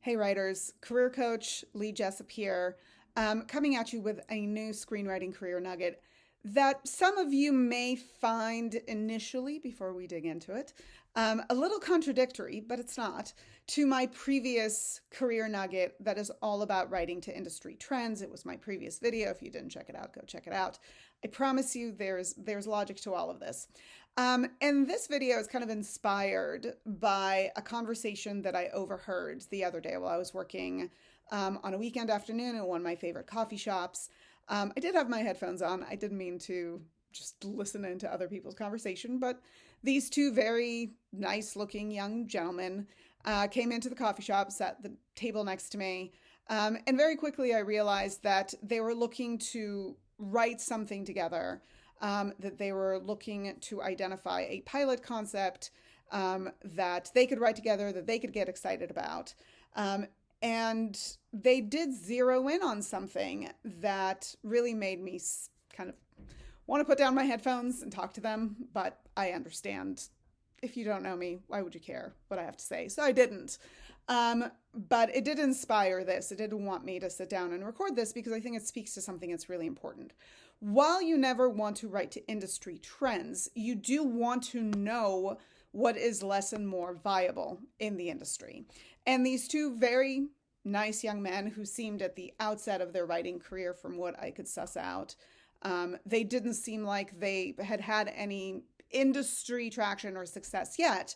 Hey writers, career coach Lee Jessup here, coming at you with a new screenwriting career nugget that some of you may find initially, before we dig into it, a little contradictory, but it's not, to my previous career nugget that is all about writing to industry trends. It was my previous video. If you didn't check it out, go check it out. I promise you there's logic to all of this. And this video is kind of inspired by a conversation that I overheard the other day while I was working on a weekend afternoon at one of my favorite coffee shops. I did have my headphones on. I didn't mean to just listen into other people's conversation, but these two very nice looking young gentlemen came into the coffee shop, sat at the table next to me, and very quickly I realized that they were looking to write something together, that they were looking to identify a pilot concept that they could write together, that they could get excited about. And they did zero in on something that really made me kind of want to put down my headphones and talk to them. But I understand, if you don't know me, why would you care what I have to say? So I didn't. But it did inspire this. It did want me to sit down and record this because I think it speaks to something that's really important. While you never want to write to industry trends, you do want to know what is less and more viable in the industry. And these two very nice young men who seemed at the outset of their writing career, from what I could suss out, they didn't seem like they had had any industry traction or success yet.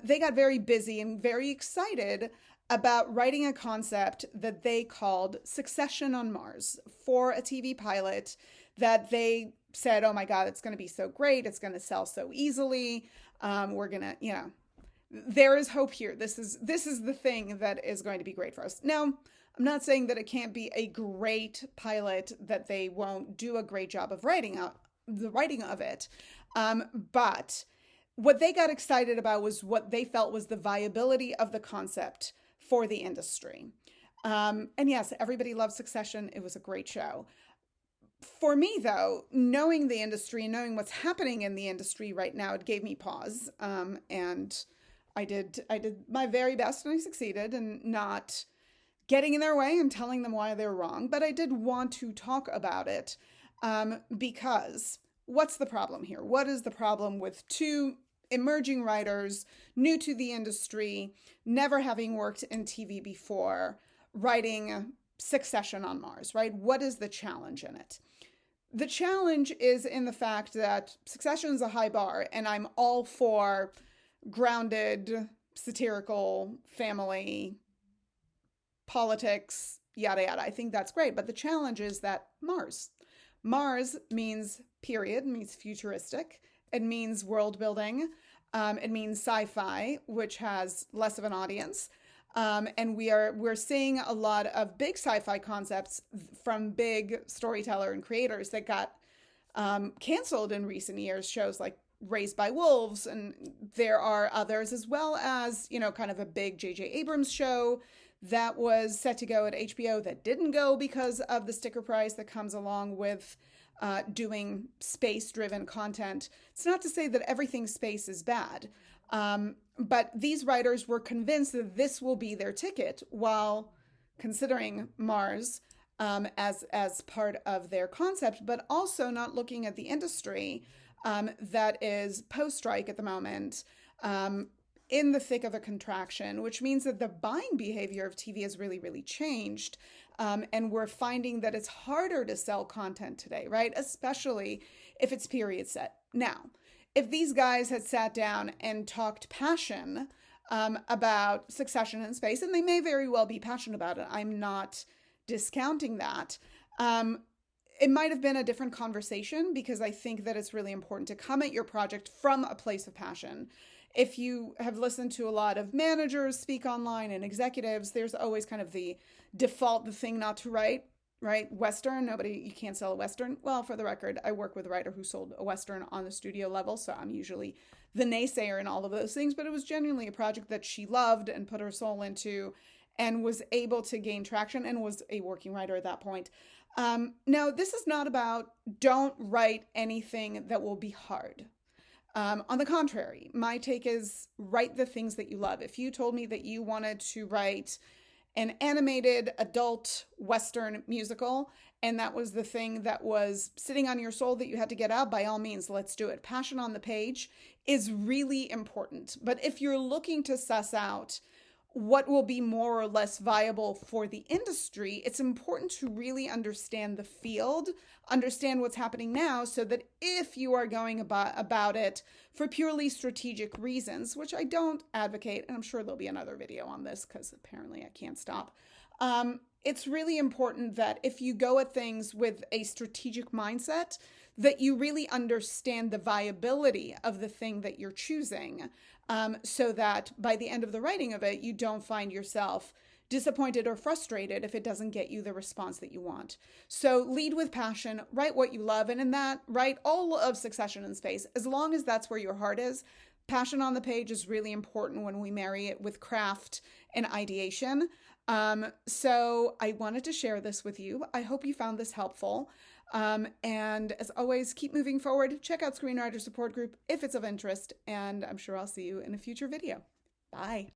They got very busy and very excited about writing a concept that they called Succession on Mars for a TV pilot that they said, oh my God, it's going to be so great. It's going to sell so easily. We're going to, there is hope here. This is the thing that is going to be great for us. Now, I'm not saying that it can't be a great pilot, that they won't do a great job of the writing of it. But what they got excited about was what they felt was the viability of the concept for the industry. And yes, everybody loves Succession. It was a great show. For me, though, knowing the industry and knowing what's happening in the industry right now, it gave me pause. And I did my very best, and I succeeded in not getting in their way and telling them why they're wrong. But I did want to talk about it because what's the problem here? What is the problem with two emerging writers, new to the industry, never having worked in TV before, writing Succession on Mars, right? What is the challenge in it? The challenge is in the fact that Succession is a high bar, and I'm all for grounded, satirical, family, politics, yada, yada. I think that's great. But the challenge is that Mars means period, means futuristic. It means world building. It means sci-fi, which has less of an audience. And we're seeing a lot of big sci-fi concepts from big storyteller and creators that got canceled in recent years. Shows like Raised by Wolves, and there are others, as well as, kind of a big J.J. Abrams show that was set to go at HBO that didn't go because of the sticker price that comes along with doing space-driven content. It's not to say that everything space is bad, but these writers were convinced that this will be their ticket while considering Mars as part of their concept, but also not looking at the industry that is post-strike at the moment, in the thick of a contraction, which means that the buying behavior of TV has really, really changed. And we're finding that it's harder to sell content today, right? Especially if it's period set. Now, if these guys had sat down and talked passion about Succession in space, and they may very well be passionate about it, I'm not discounting that, it might have been a different conversation, because I think that it's really important to come at your project from a place of passion. If you have listened to a lot of managers speak online and executives, there's always kind of the default, the thing not to write, right? Western, you can't sell a Western. Well, for the record, I work with a writer who sold a Western on the studio level, so I'm usually the naysayer in all of those things, but it was genuinely a project that she loved and put her soul into and was able to gain traction and was a working writer at that point. Now, this is not about don't write anything that will be hard. On the contrary, my take is write the things that you love. If you told me that you wanted to write an animated adult Western musical, and that was the thing that was sitting on your soul that you had to get out, by all means, let's do it. Passion on the page is really important. But if you're looking to suss out what will be more or less viable for the industry, it's important to really understand the field, understand what's happening now, so that if you are going about it for purely strategic reasons, which I don't advocate, and I'm sure there'll be another video on this because apparently I can't stop. It's really important that if you go at things with a strategic mindset, that you really understand the viability of the thing that you're choosing, so that by the end of the writing of it, you don't find yourself disappointed or frustrated if it doesn't get you the response that you want. So lead with passion, write what you love, and in that, write all of Succession in Space, as long as that's where your heart is. Passion on the page is really important when we marry it with craft and ideation. So I wanted to share this with you. I hope you found this helpful. And as always, keep moving forward. Check out Screenwriter Support Group if it's of interest, and I'm sure I'll see you in a future video. Bye.